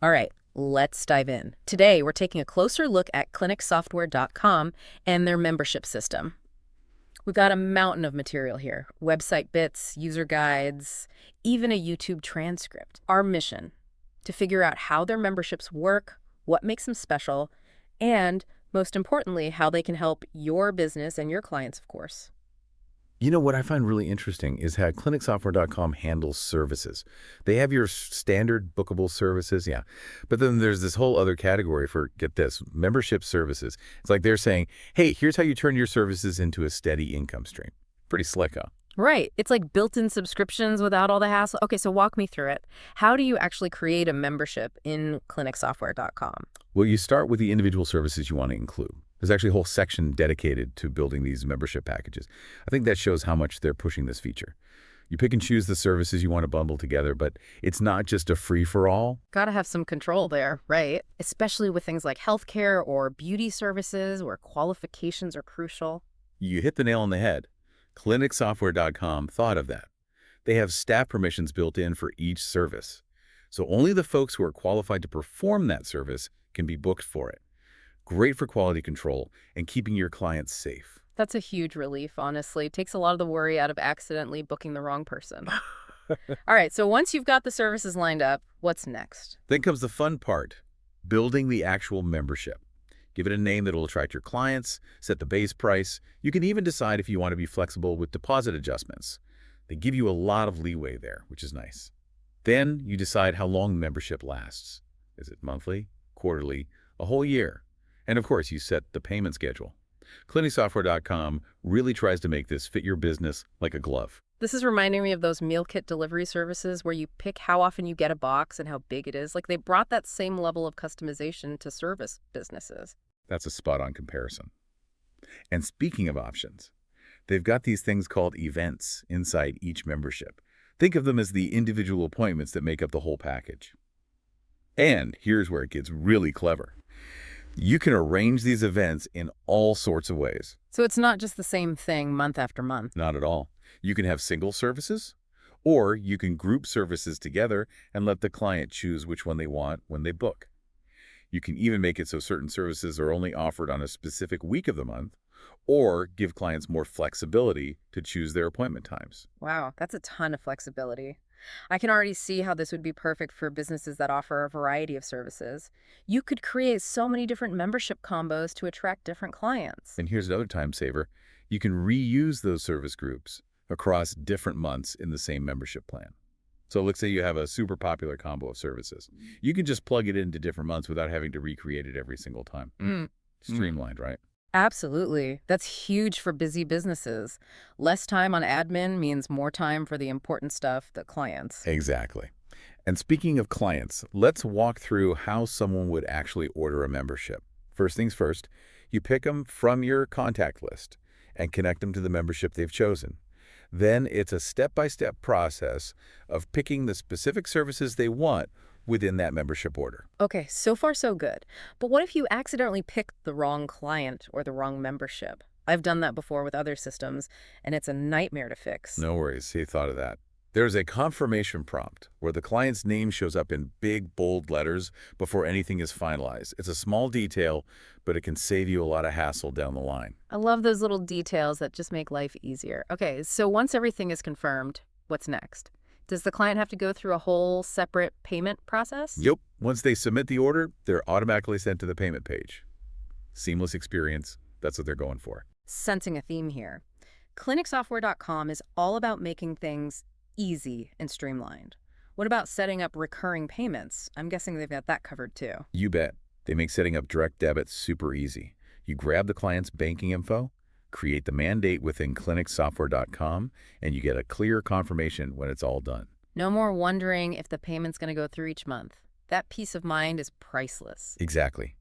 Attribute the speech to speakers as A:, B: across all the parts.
A: All right, let's dive in. Today, we're taking a closer look at ClinicSoftware.com and their membership system. We've got a mountain of material here: website bits, user guides, even a YouTube transcript. Our mission: to figure out how their memberships work, what makes them special, and, most importantly, how they can help your business and your clients, of course.
B: You know what I find really interesting is how ClinicSoftware.com handles services. They have your standard bookable services, yeah. But then there's this whole other category for, get this, membership services. It's like they're saying, hey, here's how you turn your services into a steady income stream. Pretty slick, huh?
A: Right. It's like built-in subscriptions without all the hassle. Okay, so walk me through it. How do you actually create a membership in ClinicSoftware.com?
B: Well, you start with the individual services you want to include. There's actually a whole section dedicated to building these membership packages. I think that shows how much they're pushing this feature. You pick and choose the services you want to bundle together, but it's not just a free-for-all.
A: Gotta have some control there, right? Especially with things like healthcare or beauty services where qualifications are crucial.
B: You hit the nail on the head. ClinicSoftware.com thought of that. They have staff permissions built in for each service. So only the folks who are qualified to perform that service can be booked for it. Great for quality control and keeping your clients safe.
A: That's a huge relief, honestly. Takes a lot of the worry out of accidentally booking the wrong person. All right, so once you've got the services lined up, what's next?
B: Then comes the fun part, building the actual membership. Give it a name that will attract your clients, set the base price. You can even decide if you want to be flexible with deposit adjustments. They give you a lot of leeway there, which is nice. Then you decide how long the membership lasts. Is it monthly, quarterly, a whole year? And of course, you set the payment schedule. ClinicSoftware.com really tries to make this fit your business like a glove.
A: This is reminding me of those meal kit delivery services where you pick how often you get a box and how big it is. Like they brought that same level of customization to service businesses.
B: That's a spot-on comparison. And speaking of options, they've got these things called events inside each membership. Think of them as the individual appointments that make up the whole package. And here's where it gets really clever. You can arrange these events in all sorts of ways.
A: So it's not just the same thing month after month.
B: Not at all. You can have single services, or you can group services together and let the client choose which one they want when they book. You can even make it so certain services are only offered on a specific week of the month, or give clients more flexibility to choose their appointment times.
A: Wow, that's a ton of flexibility. I can already see how this would be perfect for businesses that offer a variety of services. You could create so many different membership combos to attract different clients.
B: And here's another time saver. You can reuse those service groups across different months in the same membership plan. So let's say you have a super popular combo of services. You can just plug it into different months without having to recreate it every single time. Streamlined, right?
A: Absolutely. That's huge for busy businesses. Less time on admin means more time for the important stuff, the clients.
B: Exactly. And speaking of clients, let's walk through how someone would actually order a membership. First things first, you pick them from your contact list and connect them to the membership they've chosen. Then it's a step-by-step process of picking the specific services they want within that membership order.
A: Okay, so far so good. But what if you accidentally picked the wrong client or the wrong membership? I've done that before with other systems, and it's a nightmare to fix.
B: No worries, he thought of that. There's a confirmation prompt where the client's name shows up in big, bold letters before anything is finalized. It's a small detail, but it can save you a lot of hassle down the line.
A: I love those little details that just make life easier. Okay, so once everything is confirmed, what's next? Does the client have to go through a whole separate payment process?
B: Yep. Once they submit the order, they're automatically sent to the payment page. Seamless experience. That's what they're going for.
A: Sensing a theme here. ClinicSoftware.com is all about making things easy and streamlined. What about setting up recurring payments? I'm guessing they've got that covered too.
B: You bet. They make setting up direct debit super easy. You grab the client's banking info, create the mandate within ClinicSoftware.com, and you get a clear confirmation when it's all done.
A: No more wondering if the payment's going to go through each month. That peace of mind is priceless.
B: Exactly.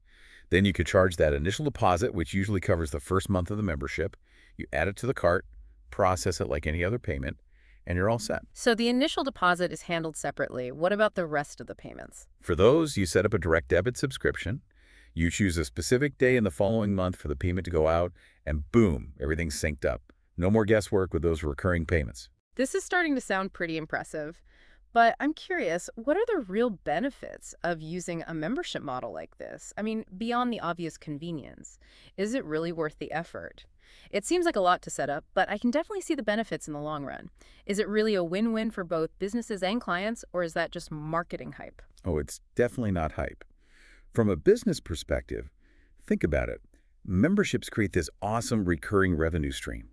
B: Then you could charge that initial deposit, which usually covers the first month of the membership. You add it to the cart, process it like any other payment, and you're all set.
A: So the initial deposit is handled separately. What about the rest of the payments?
B: For those, you set up a direct debit subscription. You choose a specific day in the following month for the payment to go out, and boom, everything's synced up. No more guesswork with those recurring payments.
A: This is starting to sound pretty impressive. But I'm curious, what are the real benefits of using a membership model like this? I mean, beyond the obvious convenience, is it really worth the effort? It seems like a lot to set up, but I can definitely see the benefits in the long run. Is it really a win-win for both businesses and clients, or is that just marketing hype?
B: Oh, it's definitely not hype. From a business perspective, think about it. Memberships create this awesome recurring revenue stream.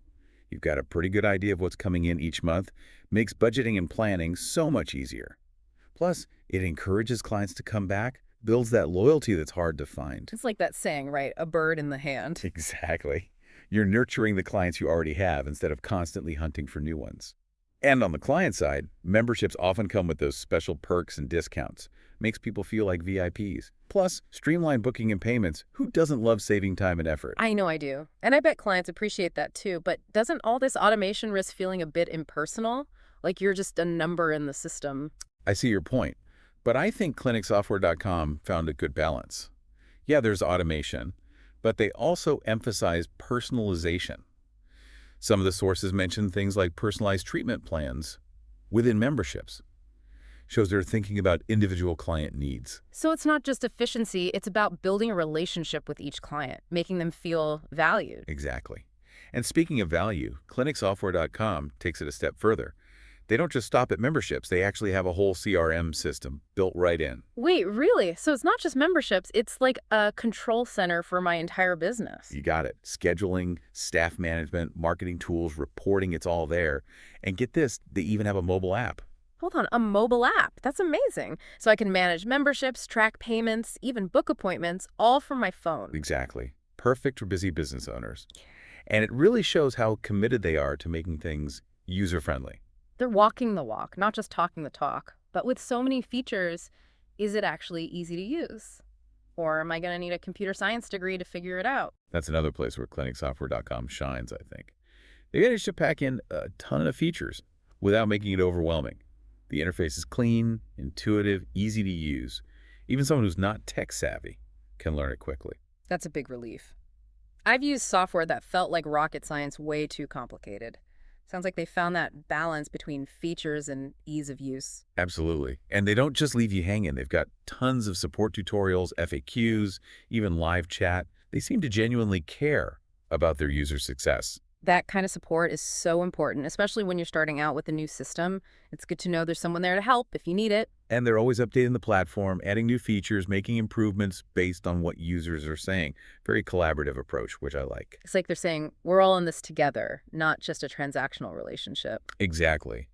B: You've got a pretty good idea of what's coming in each month, makes budgeting and planning so much easier. Plus, it encourages clients to come back, builds that loyalty that's hard to find.
A: It's like that saying, right? A bird in the hand.
B: Exactly. You're nurturing the clients you already have instead of constantly hunting for new ones. And on the client side, memberships often come with those special perks and discounts. Makes people feel like VIPs. Plus, streamlined booking and payments. Who doesn't love saving time and effort?
A: I know I do. And I bet clients appreciate that too. But doesn't all this automation risk feeling a bit impersonal? Like you're just a number in the system?
B: I see your point, but I think ClinicSoftware.com found a good balance. Yeah, there's automation, but they also emphasize personalization. Some of the sources mention things like personalized treatment plans within memberships. Shows they're thinking about individual client needs.
A: So it's not just efficiency, it's about building a relationship with each client, making them feel valued.
B: Exactly. And speaking of value, ClinicSoftware.com takes it a step further. They don't just stop at memberships, they actually have a whole CRM system built right in.
A: Wait, really? So it's not just memberships, it's like a control center for my entire business.
B: You got it. Scheduling, staff management, marketing tools, reporting, it's all there. And get this, they even have a mobile app.
A: Hold on, a mobile app. That's amazing. So I can manage memberships, track payments, even book appointments, all from my phone.
B: Exactly. Perfect for busy business owners. And it really shows how committed they are to making things user-friendly.
A: They're walking the walk, not just talking the talk. But with so many features, is it actually easy to use? Or am I going to need a computer science degree to figure it out?
B: That's another place where ClinicSoftware.com shines, I think. They managed to pack in a ton of features without making it overwhelming. The interface is clean, intuitive, easy to use. Even someone who's not tech-savvy can learn it quickly.
A: That's a big relief. I've used software that felt like rocket science way too complicated. Sounds like they found that balance between features and ease of use.
B: Absolutely. And they don't just leave you hanging. They've got tons of support tutorials, FAQs, even live chat. They seem to genuinely care about their user success.
A: That kind of support is so important, especially when you're starting out with a new system. It's good to know there's someone there to help if you need it.
B: And they're always updating the platform, adding new features, making improvements based on what users are saying. Very collaborative approach, which I like.
A: It's like they're saying, we're all in this together, not just a transactional relationship.
B: Exactly.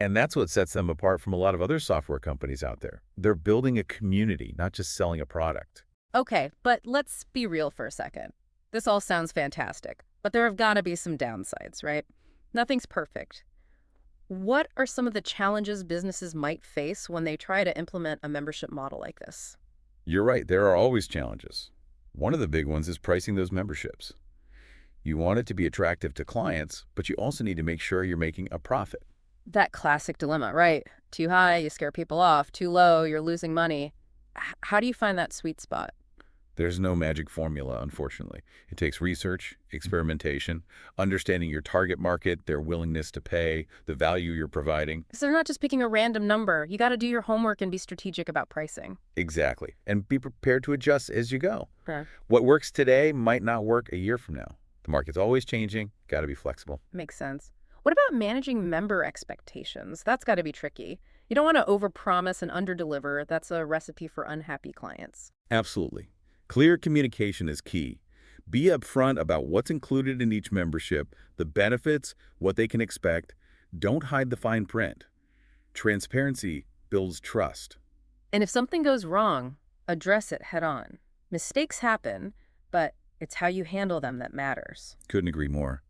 B: And that's what sets them apart from a lot of other software companies out there. They're building a community, not just selling a product.
A: Okay, but let's be real for a second. This all sounds fantastic, but there have got to be some downsides, right? Nothing's perfect. What are some of the challenges businesses might face when they try to implement a membership model like this?
B: You're right, there are always challenges. One of the big ones is pricing those memberships. You want it to be attractive to clients, but you also need to make sure you're making a profit.
A: That classic dilemma, right? Too high, you scare people off. Too low, you're losing money. How do you find that sweet spot?
B: There's no magic formula, unfortunately. It takes research, experimentation, understanding your target market, their willingness to pay, the value you're providing.
A: So they're not just picking a random number. You got to do your homework and be strategic about pricing.
B: Exactly. And be prepared to adjust as you go.
A: Okay.
B: What works today might not work a year from now. The market's always changing. Got to be flexible.
A: Makes sense. What about managing member expectations? That's got to be tricky. You don't want to overpromise and underdeliver. That's a recipe for unhappy clients.
B: Absolutely. Clear communication is key. Be upfront about what's included in each membership, the benefits, what they can expect. Don't hide the fine print. Transparency builds trust.
A: And if something goes wrong, address it head on. Mistakes happen, but it's how you handle them that matters.
B: Couldn't agree more.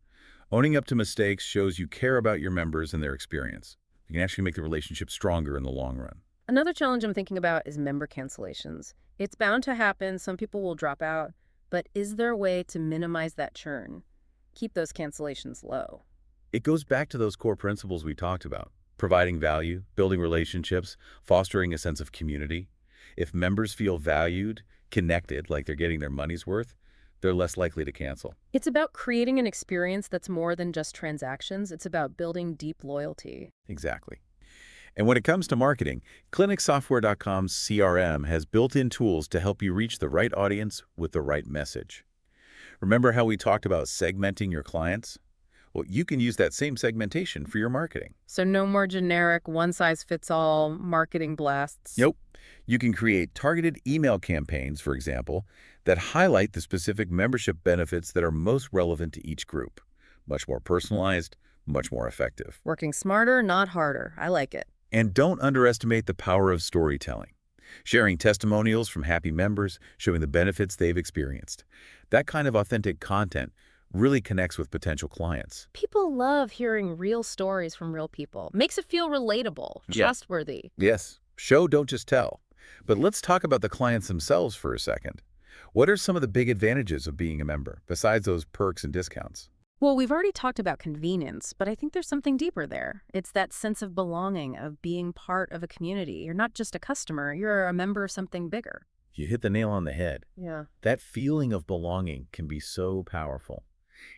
B: Owning up to mistakes shows you care about your members and their experience. You can actually make the relationship stronger in the long run.
A: Another challenge I'm thinking about is member cancellations. It's bound to happen. Some people will drop out. But is there a way to minimize that churn? Keep those cancellations low.
B: It goes back to those core principles we talked about. Providing value, building relationships, fostering a sense of community. If members feel valued, connected, like they're getting their money's worth, they're less likely to cancel.
A: It's about creating an experience that's more than just transactions. It's about building deep loyalty.
B: Exactly. And when it comes to marketing, ClinicSoftware.com's CRM has built-in tools to help you reach the right audience with the right message. Remember how we talked about segmenting your clients? Well, you can use that same segmentation for your marketing.
A: So no more generic one-size-fits-all marketing blasts.
B: Nope. You can create targeted email campaigns, for example, that highlight the specific membership benefits that are most relevant to each group. Much more personalized, much more effective.
A: Working smarter, not harder. I like it.
B: And don't underestimate the power of storytelling. Sharing testimonials from happy members, showing the benefits they've experienced. That kind of authentic content really connects with potential clients.
A: People love hearing real stories from real people. Makes it feel relatable,
B: Yeah.
A: trustworthy.
B: Yes, show, don't just tell. But let's talk about the clients themselves for a second. What are some of the big advantages of being a member, besides those perks and discounts?
A: Well, we've already talked about convenience, but I think there's something deeper there. It's that sense of belonging, of being part of a community. You're not just a customer, you're a member of something bigger.
B: You hit the nail on the head.
A: Yeah.
B: That feeling of belonging can be so powerful.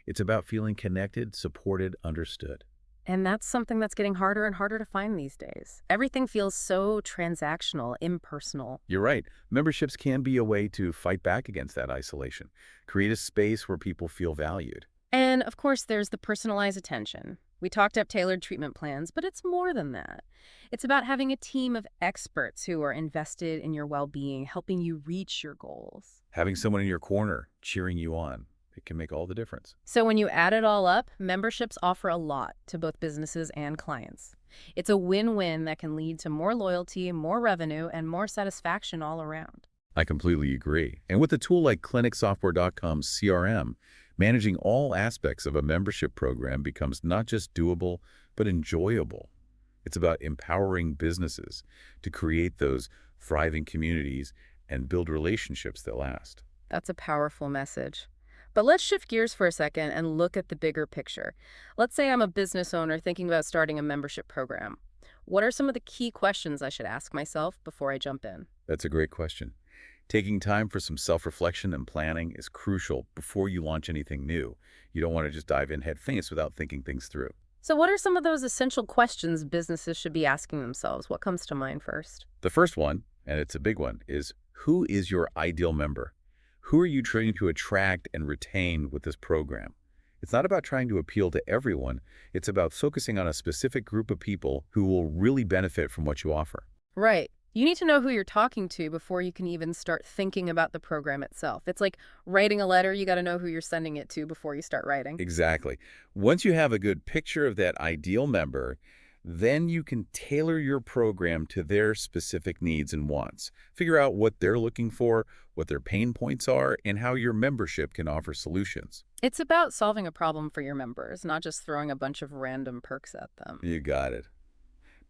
B: It's about feeling connected, supported, understood.
A: And that's something that's getting harder and harder to find these days. Everything feels so transactional, impersonal.
B: You're right. Memberships can be a way to fight back against that isolation. Create a space where people feel valued.
A: And of course, there's the personalized attention. We talked up tailored treatment plans, but it's more than that. It's about having a team of experts who are invested in your well-being, helping you reach your goals.
B: Having someone in your corner, cheering you on, it can make all the difference.
A: So when you add it all up, memberships offer a lot to both businesses and clients. It's a win-win that can lead to more loyalty, more revenue, and more satisfaction all around.
B: I completely agree. And with a tool like ClinicSoftware.com's CRM, managing all aspects of a membership program becomes not just doable, but enjoyable. It's about empowering businesses to create those thriving communities and build relationships that last.
A: That's a powerful message. But let's shift gears for a second and look at the bigger picture. Let's say I'm a business owner thinking about starting a membership program. What are some of the key questions I should ask myself before I jump in?
B: That's a great question. Taking time for some self-reflection and planning is crucial before you launch anything new. You don't want to just dive in head first without thinking things through.
A: So what are some of those essential questions businesses should be asking themselves? What comes to mind first?
B: The first one, and it's a big one, is who is your ideal member? Who are you trying to attract and retain with this program? It's not about trying to appeal to everyone. It's about focusing on a specific group of people who will really benefit from what you offer.
A: Right. You need to know who you're talking to before you can even start thinking about the program itself. It's like writing a letter. You got to know who you're sending it to before you start writing.
B: Exactly. Once you have a good picture of that ideal member, then you can tailor your program to their specific needs and wants. Figure out what they're looking for, what their pain points are, and how your membership can offer solutions.
A: It's about solving a problem for your members, not just throwing a bunch of random perks at them.
B: You got it.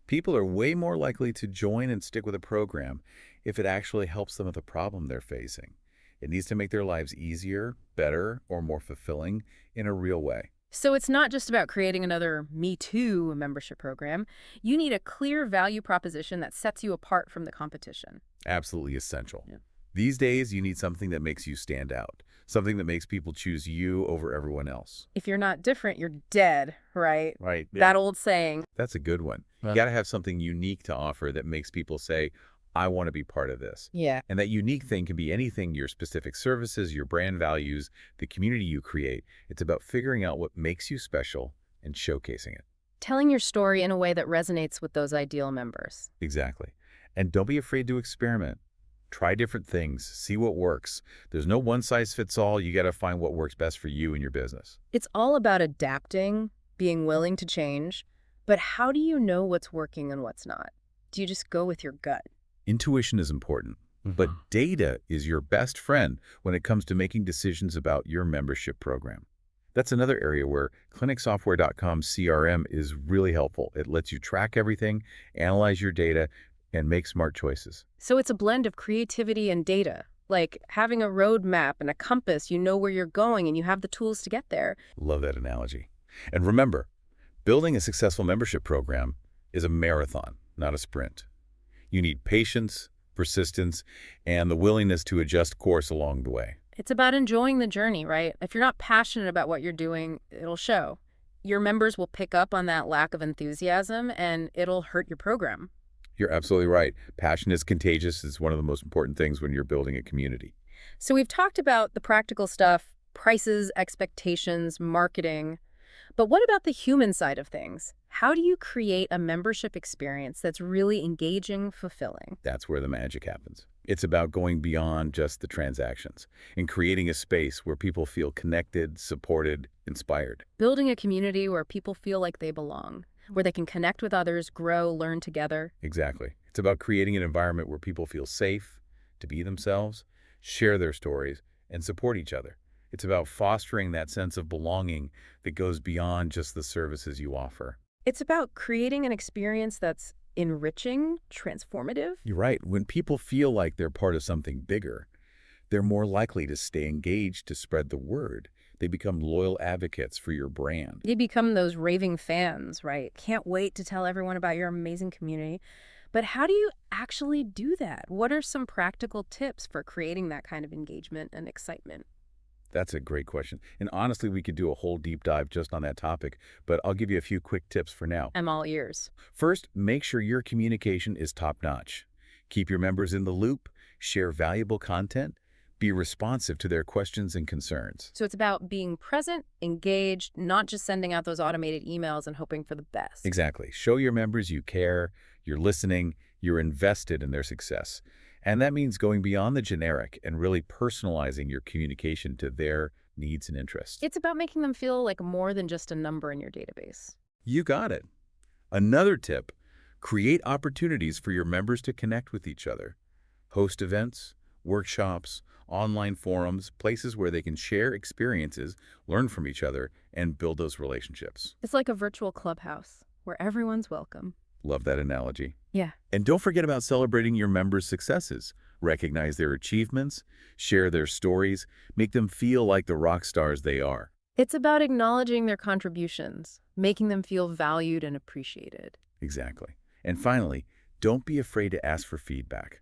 B: People are way more likely to join and stick with a program if it actually helps them with the problem they're facing. It needs to make their lives easier, better, or more fulfilling in a real way.
A: So it's not just about creating another Me Too membership program. You need a clear value proposition that sets you apart from the competition.
B: Absolutely essential.
A: Yeah.
B: These days, you need something that makes you stand out, something that makes people choose you over everyone else.
A: If you're not different, you're dead, right?
B: Right.
A: That old saying.
B: That's a good one.
A: Huh.
B: You got to have something unique to offer that makes people say, I want to be part of this.
A: Yeah.
B: And that unique thing can be anything, your specific services, your brand values, the community you create. It's about figuring out what makes you special and showcasing it.
A: Telling your story in a way that resonates with those ideal members.
B: Exactly. And don't be afraid to experiment. Try different things. See what works. There's no one-size-fits-all. You got to find what works best for you and your business.
A: It's all about adapting, being willing to change. But how do you know what's working and what's not? Do you just go with your gut?
B: Intuition is important, but data is your best friend when it comes to making decisions about your membership program. That's another area where ClinicSoftware.com CRM is really helpful. It lets you track everything, analyze your data, and make smart choices.
A: So it's a blend of creativity and data. Like having a roadmap and a compass, you know where you're going and you have the tools to get there.
B: Love that analogy. And remember, building a successful membership program is a marathon, not a sprint. You need patience, persistence, and the willingness to adjust course along the way.
A: It's about enjoying the journey, right? If you're not passionate about what you're doing, it'll show. Your members will pick up on that lack of enthusiasm and it'll hurt your program.
B: You're absolutely right. Passion is contagious. It's one of the most important things when you're building a community.
A: So we've talked about the practical stuff, prices, expectations, marketing. But what about the human side of things? How do you create a membership experience that's really engaging, fulfilling?
B: That's where the magic happens. It's about going beyond just the transactions and creating a space where people feel connected, supported, inspired.
A: Building a community where people feel like they belong, where they can connect with others, grow, learn together.
B: Exactly. It's about creating an environment where people feel safe to be themselves, share their stories, and support each other. It's about fostering that sense of belonging that goes beyond just the services you offer.
A: It's about creating an experience that's enriching, transformative.
B: You're right. When people feel like they're part of something bigger, they're more likely to stay engaged, to spread the word. They become loyal advocates for your brand.
A: You become those raving fans, right? Can't wait to tell everyone about your amazing community. But how do you actually do that? What are some practical tips for creating that kind of engagement and excitement?
B: That's a great question. And honestly, we could do a whole deep dive just on that topic, but I'll give you a few quick tips for now.
A: I'm all ears.
B: First, make sure your communication is top-notch. Keep your members in the loop, share valuable content, be responsive to their questions and concerns.
A: So it's about being present, engaged, not just sending out those automated emails and hoping for the best.
B: Exactly. Show your members you care, you're listening, you're invested in their success. And that means going beyond the generic and really personalizing your communication to their needs and interests.
A: It's about making them feel like more than just a number in your database.
B: You got it. Another tip, create opportunities for your members to connect with each other. Host events, workshops, online forums, places where they can share experiences, learn from each other, and build those relationships.
A: It's like a virtual clubhouse where everyone's welcome.
B: Love that analogy.
A: Yeah.
B: And don't forget about celebrating your members' successes. Recognize their achievements, share their stories, make them feel like the rock stars they are.
A: It's about acknowledging their contributions, making them feel valued and appreciated.
B: Exactly. And finally, don't be afraid to ask for feedback.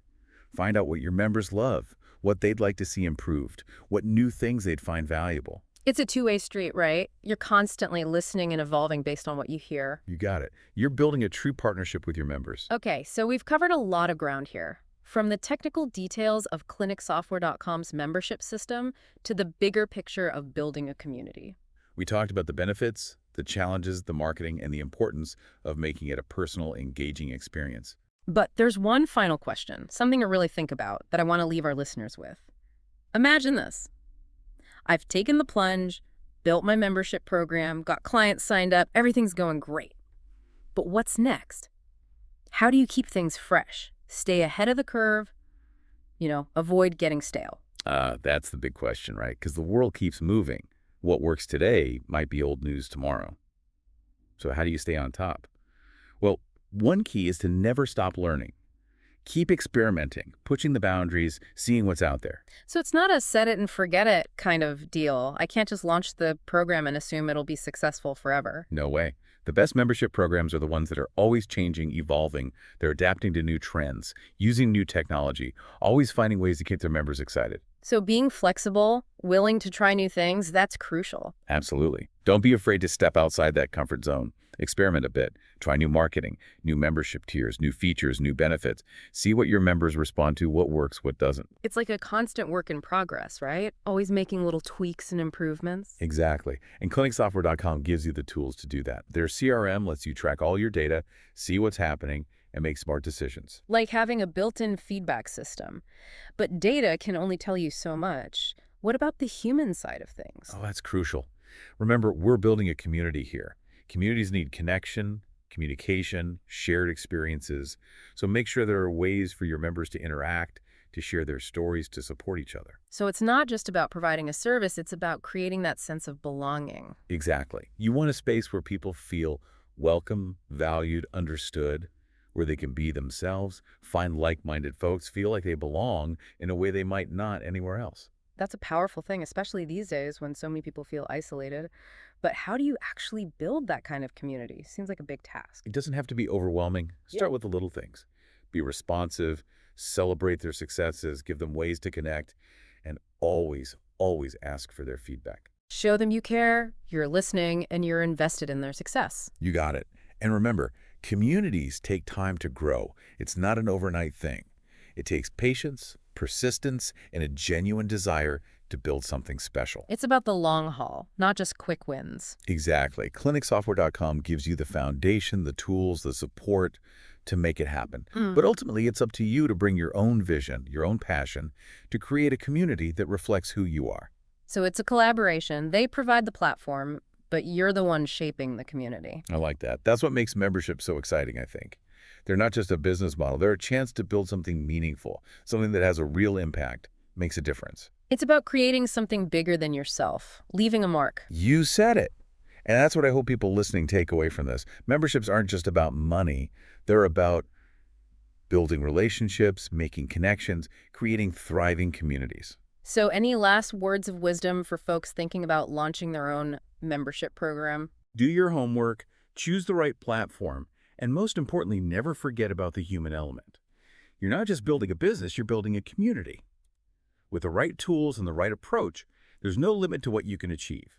B: Find out what your members love, what they'd like to see improved, what new things they'd find valuable.
A: It's a two-way street, right? You're constantly listening and evolving based on what you hear.
B: You got it. You're building a true partnership with your members.
A: Okay, so we've covered a lot of ground here. From the technical details of ClinicSoftware.com's membership system to the bigger picture of building a community.
B: We talked about the benefits, the challenges, the marketing, and the importance of making it a personal, engaging experience.
A: But there's one final question, something to really think about that I want to leave our listeners with. Imagine this. I've taken the plunge, built my membership program, got clients signed up, everything's going great. But what's next? How do you keep things fresh? Stay ahead of the curve, avoid getting stale.
B: That's the big question, right? Because the world keeps moving. What works today might be old news tomorrow. So how do you stay on top? Well, one key is to never stop learning. Keep experimenting, pushing the boundaries, seeing what's out there.
A: So it's not a set it and forget it kind of deal. I can't just launch the program and assume it'll be successful forever.
B: No way. The best membership programs are the ones that are always changing, evolving. They're adapting to new trends, using new technology, always finding ways to keep their members excited.
A: So being flexible, willing to try new things, that's crucial.
B: Absolutely. Don't be afraid to step outside that comfort zone. Experiment a bit. Try new marketing, new membership tiers, new features, new benefits. See what your members respond to, what works, what doesn't.
A: It's like a constant work in progress, right? Always making little tweaks and improvements.
B: Exactly. And ClinicSoftware.com gives you the tools to do that. Their CRM lets you track all your data, see what's happening, and make smart decisions.
A: Like having a built-in feedback system. But data can only tell you so much. What about the human side of things?
B: Oh, that's crucial. Remember, we're building a community here. Communities need connection, communication, shared experiences. So make sure there are ways for your members to interact, to share their stories, to support each other.
A: So it's not just about providing a service, it's about creating that sense of belonging.
B: Exactly. You want a space where people feel welcome, valued, understood, where they can be themselves, find like-minded folks, feel like they belong in a way they might not anywhere else.
A: That's a powerful thing, especially these days when so many people feel isolated. But how do you actually build that kind of community? Seems like a big task.
B: It doesn't have to be overwhelming. Start with the little things. Be responsive, celebrate their successes, give them ways to connect, and always, always ask for their feedback.
A: Show them you care, you're listening, and you're invested in their success.
B: You got it. And remember, communities take time to grow. It's not an overnight thing. It takes patience, persistence, and a genuine desire to build something special.
A: It's about the long haul, not just quick wins.
B: Exactly. ClinicSoftware.com gives you the foundation, the tools, the support to make it happen.
A: Hmm.
B: But ultimately, it's up to you to bring your own vision, your own passion, to create a community that reflects who you are.
A: So it's a collaboration. They provide the platform, but you're the one shaping the community.
B: I like that. That's what makes membership so exciting, I think. They're not just a business model. They're a chance to build something meaningful, something that has a real impact, makes a difference.
A: It's about creating something bigger than yourself, leaving a mark.
B: You said it. And that's what I hope people listening take away from this. Memberships aren't just about money. They're about building relationships, making connections, creating thriving communities.
A: So any last words of wisdom for folks thinking about launching their own membership program?
B: Do your homework, choose the right platform, and most importantly, never forget about the human element. You're not just building a business, you're building a community. With the right tools and the right approach, there's no limit to what you can achieve.